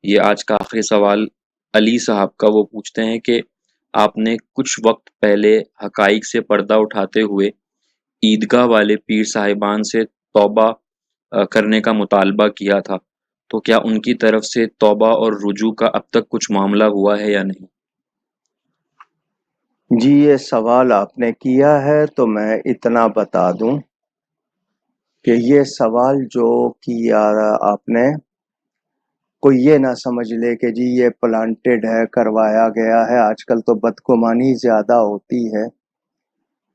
یہ آج کا آخری سوال علی صاحب کا، وہ پوچھتے ہیں کہ آپ نے کچھ وقت پہلے حقائق سے پردہ اٹھاتے ہوئے عیدگاہ والے پیر صاحبان سے توبہ کرنے کا مطالبہ کیا تھا، تو کیا ان کی طرف سے توبہ اور رجوع کا اب تک کچھ معاملہ ہوا ہے یا نہیں؟ جی یہ سوال آپ نے کیا ہے تو میں اتنا بتا دوں کہ یہ سوال جو کیا آپ نے، کوئی یہ نہ سمجھ لے کہ جی یہ پلانٹڈ ہے، کروایا گیا ہے۔ آج کل تو بدگمانی زیادہ ہوتی ہے۔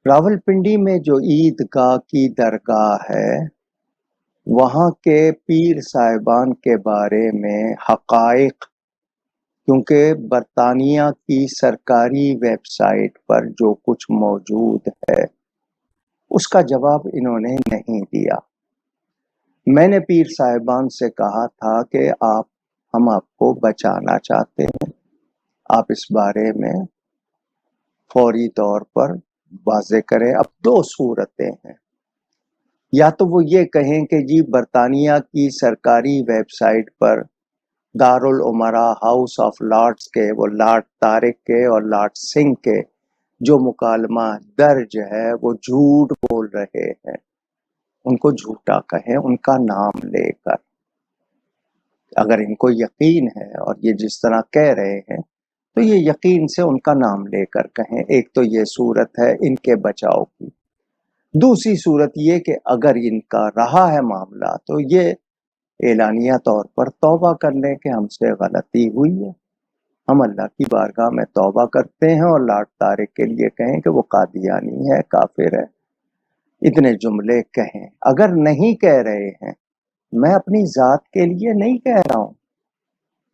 راولپنڈی میں جو عیدگاہ کی درگاہ ہے، وہاں کے پیر صاحبان کے بارے میں حقائق، کیونکہ برطانیہ کی سرکاری ویب سائٹ پر جو کچھ موجود ہے اس کا جواب انہوں نے نہیں دیا۔ میں نے پیر صاحبان سے کہا تھا کہ ہم آپ کو بچانا چاہتے ہیں، آپ اس بارے میں فوری طور پر واضح کریں۔ اب دو صورتیں ہیں، یا تو وہ یہ کہیں کہ جی برطانیہ کی سرکاری ویب سائٹ پر دارالعمرا ہاؤس آف لارڈز کے، وہ لارڈ طارق کے اور لارڈ سنگھ کے جو مکالمہ درج ہے وہ جھوٹ بول رہے ہیں، ان کو جھوٹا کہیں ان کا نام لے کر۔ اگر ان کو یقین ہے اور یہ جس طرح کہہ رہے ہیں تو یہ یقین سے ان کا نام لے کر کہیں۔ ایک تو یہ صورت ہے ان کے بچاؤ کی۔ دوسری صورت یہ کہ اگر ان کا رہا ہے معاملہ تو یہ اعلانیہ طور پر توبہ کر لیں کہ ہم سے غلطی ہوئی ہے، ہم اللہ کی بارگاہ میں توبہ کرتے ہیں اور لارڈ طارق کے لیے کہیں کہ وہ قادیانی ہے، کافر ہے، اتنے جملے کہیں۔ اگر نہیں کہہ رہے ہیں، میں اپنی ذات کے لیے نہیں کہہ رہا ہوں،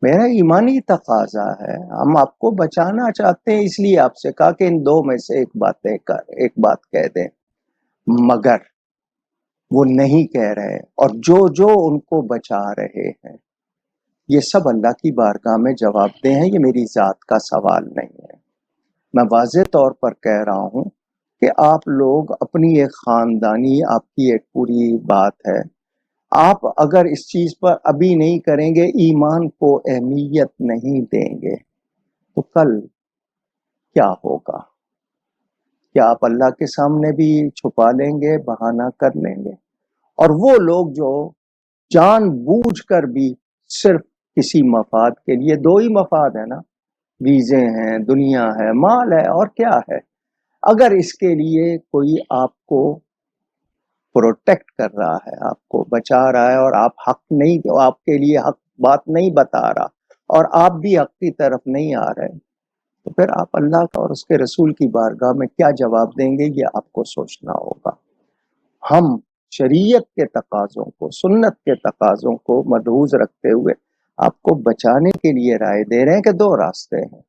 میرا ایمانی تقاضا ہے، ہم آپ کو بچانا چاہتے ہیں، اس لیے آپ سے کہا کہ ان دو میں سے ایک بات کہہ دیں۔ مگر وہ نہیں کہہ رہے، اور جو ان کو بچا رہے ہیں یہ سب اللہ کی بارگاہ میں جواب دہ ہیں، یہ میری ذات کا سوال نہیں ہے۔ میں واضح طور پر کہہ رہا ہوں کہ آپ لوگ اپنی ایک خاندانی، آپ کی ایک پوری بات ہے، آپ اگر اس چیز پر ابھی نہیں کریں گے، ایمان کو اہمیت نہیں دیں گے، تو کل کیا ہوگا؟ کیا آپ اللہ کے سامنے بھی چھپا لیں گے، بہانہ کر لیں گے؟ اور وہ لوگ جو جان بوجھ کر بھی صرف کسی مفاد کے لیے، دو ہی مفاد ہے نا، ویزے ہیں، دنیا ہے، مال ہے، اور کیا ہے، اگر اس کے لیے کوئی آپ کو پروٹیکٹ کر رہا ہے، آپ کو بچا رہا ہے، اور آپ حق نہیں، آپ کے لیے حق بات نہیں بتا رہا، اور آپ بھی حق کی طرف نہیں آ رہے، تو پھر آپ اللہ کا اور اس کے رسول کی بارگاہ میں کیا جواب دیں گے، یہ آپ کو سوچنا ہوگا۔ ہم شریعت کے تقاضوں کو، سنت کے تقاضوں کو ملحوظ رکھتے ہوئے آپ کو بچانے کے لیے رائے دے رہے ہیں کہ دو راستے ہیں،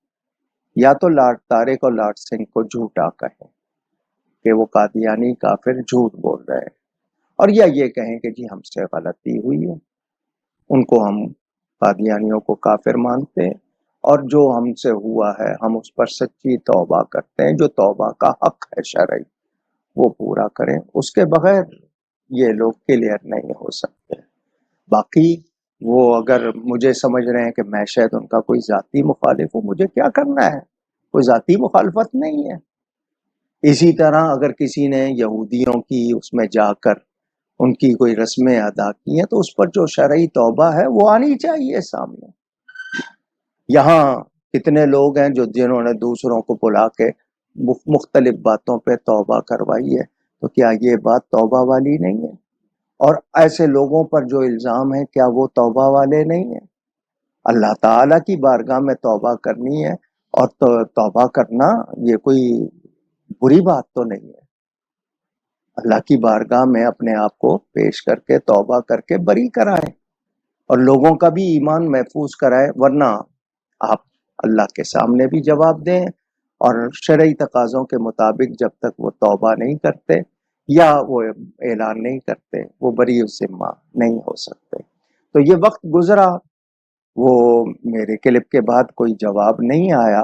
یا تو لارڈ طارق اور لارڈ سنگھ کو جھوٹا کہیں کہ وہ قادیانی کافر جھوٹ بول رہے ہیں، اور یا یہ کہیں کہ جی ہم سے غلطی ہوئی ہے، ان کو ہم قادیانیوں کو کافر مانتے ہیں، اور جو ہم سے ہوا ہے ہم اس پر سچی توبہ کرتے ہیں، جو توبہ کا حق ہے شرعی وہ پورا کریں، اس کے بغیر یہ لوگ کلیئر نہیں ہو سکتے۔ باقی وہ اگر مجھے سمجھ رہے ہیں کہ میں شاید ان کا کوئی ذاتی مخالف ہوں، مجھے کیا کرنا ہے، کوئی ذاتی مخالفت نہیں ہے۔ اسی طرح اگر کسی نے یہودیوں کی اس میں جا کر ان کی کوئی رسمیں ادا کی ہیں تو اس پر جو شرعی توبہ ہے وہ آنی چاہیے سامنے۔ یہاں کتنے لوگ ہیں جنہوں نے دوسروں کو بلا کے مختلف باتوں پہ توبہ کروائی ہے، تو کیا یہ بات توبہ والی نہیں ہے؟ اور ایسے لوگوں پر جو الزام ہے کیا وہ توبہ والے نہیں ہیں؟ اللہ تعالیٰ کی بارگاہ میں توبہ کرنی ہے، اور توبہ کرنا یہ کوئی بری بات تو نہیں ہے۔ اللہ کی بارگاہ میں اپنے آپ کو پیش کر کے توبہ کر کے بری کرائے، اور لوگوں کا بھی ایمان محفوظ کرائے، ورنہ آپ اللہ کے سامنے بھی جواب دیں، اور شرعی تقاضوں کے مطابق جب تک وہ توبہ نہیں کرتے یا وہ اعلان نہیں کرتے وہ بری ذمہ نہیں ہو سکتے۔ تو یہ وقت گزرا، وہ میرے کلپ کے بعد کوئی جواب نہیں آیا،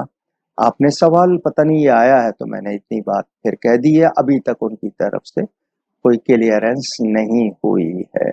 آپ نے سوال پتہ نہیں یہ آیا ہے تو میں نے اتنی بات پھر کہہ دی ہے، ابھی تک ان کی طرف سے کوئی کلیئرنس نہیں ہوئی ہے۔